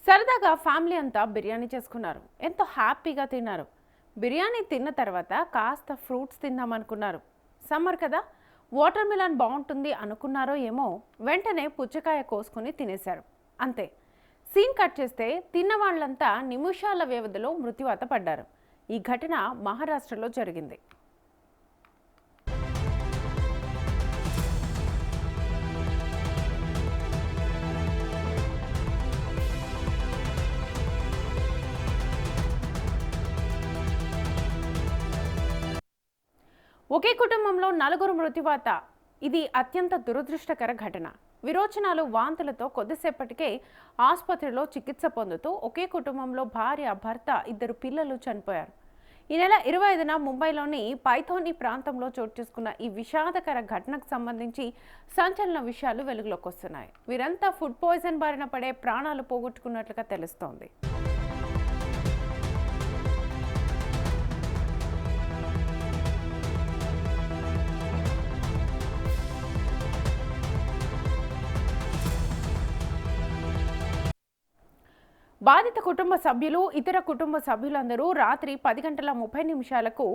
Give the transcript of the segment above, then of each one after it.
సరదాగా ఫ్యామిలీ అంతా బిర్యానీ చేసుకున్నారు. ఎంతో హ్యాపీగా తిన్నారు. బిర్యానీ తిన్న తర్వాత కాస్త ఫ్రూట్స్ తిందామనుకున్నారు. సమ్మర్ కదా, వాటర్ మిలన్ బాగుంటుంది అనుకున్నారో ఏమో, వెంటనే పుచ్చకాయ కోసుకొని తినేశారు. అంతే. సీన్ కట్ చేస్తే తిన్న వాళ్ళంతా నిమిషాల వ్యవధిలో మృత్యువాత పడ్డారు. ఈ ఘటన మహారాష్ట్రలో జరిగింది. ఒకే కుటుంబంలో నలుగురు మృత్యువాత. ఇది అత్యంత దురదృష్టకర ఘటన. విరోచనాలు, వాంతులతో కొద్దిసేపటికే ఆసుపత్రిలో చికిత్స పొందుతూ ఒకే కుటుంబంలో భార్య, భర్త, ఇద్దరు పిల్లలు చనిపోయారు. ఈ నెల 25న ముంబైలోని పైథోని ప్రాంతంలో చోటు చేసుకున్న ఈ విషాదకర ఘటనకు సంబంధించి సంచలన విషయాలు వెలుగులోకి వస్తున్నాయి. వీరంతా ఫుడ్ పాయిజన్ బారిన పడే ప్రాణాలు పోగొట్టుకున్నట్లుగా తెలుస్తోంది. బాధిత కుటుంబ సభ్యులు, ఇతర కుటుంబ సభ్యులందరూ రాత్రి 10:30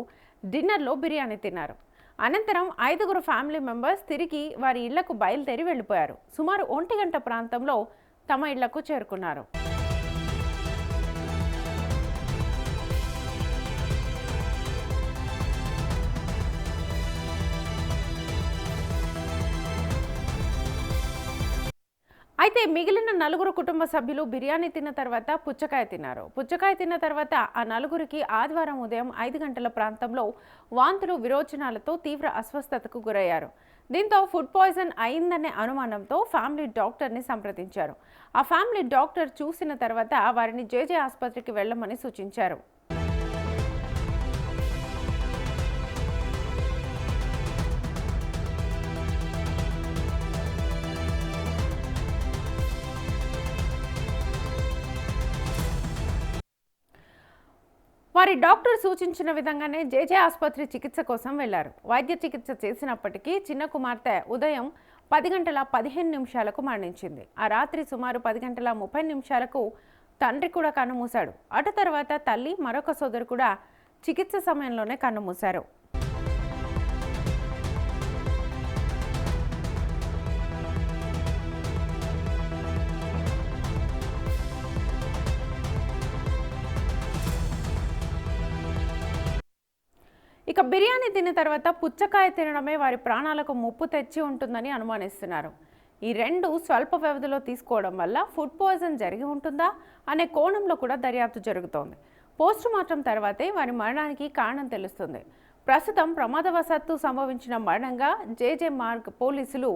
డిన్నర్లో బిర్యానీ తిన్నారు. అనంతరం 5 ఫ్యామిలీ మెంబర్స్ తిరిగి వారి ఇళ్లకు బయలుదేరి వెళ్లిపోయారు. సుమారు 1 గంట ప్రాంతంలో తమ ఇళ్లకు చేరుకున్నారు. అయితే మిగిలిన 4 కుటుంబ సభ్యులు బిర్యానీ తిన్న తర్వాత పుచ్చకాయ తిన్నారు. పుచ్చకాయ తిన్న తర్వాత ఆ నలుగురికి ఆదివారం ఉదయం 5 గంటల ప్రాంతంలో వాంతులు, విరోచనాలతో తీవ్ర అస్వస్థతకు గురయ్యారు. దీంతో ఫుడ్ పాయిజన్ అయిందనే అనుమానంతో ఫ్యామిలీ డాక్టర్ని సంప్రదించారు. ఆ ఫ్యామిలీ డాక్టర్ చూసిన తర్వాత వారిని జేజే ఆసుపత్రికి వెళ్లమని సూచించారు. వారి డాక్టర్ సూచించిన విధంగానే జేజే ఆసుపత్రి చికిత్స కోసం వెళ్లారు. వైద్య చికిత్స చేసినప్పటికీ చిన్న కుమార్తె ఉదయం 10:15 మరణించింది. ఆ రాత్రి సుమారు 10:30 తండ్రి కూడా కన్నుమూశాడు. అటు తర్వాత తల్లి, మరొక సోదరు కూడా చికిత్స సమయంలోనే కన్నుమూశారు. ఇక బిర్యానీ తిన్న తర్వాత పుచ్చకాయ తినడమే వారి ప్రాణాలకు ముప్పు తెచ్చి ఉంటుందని అనుమానిస్తున్నారు. ఈ రెండు స్వల్ప వ్యవధిలో తీసుకోవడం వల్ల ఫుడ్ పాయిజన్ జరిగి ఉంటుందా అనే కోణంలో కూడా దర్యాప్తు జరుగుతోంది. పోస్ట్ మార్టం తర్వాతే వారి మరణానికి కారణం తెలుస్తుంది. ప్రస్తుతం ప్రమాదవశాత్తు సంభవించిన మరణంగా జేజే మార్గ్ పోలీసులు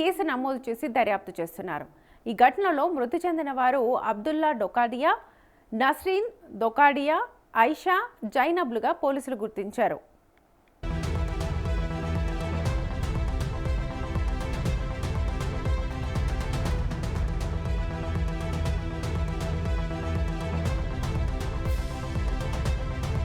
కేసు నమోదు చేసి దర్యాప్తు చేస్తున్నారు. ఈ ఘటనలో మృతి చెందిన వారు అబ్దుల్లా డొకాడియా, నస్రీన్ దొకాడియా, ఐషా, జైనబ్లుగా పోలీసులు గుర్తించారు.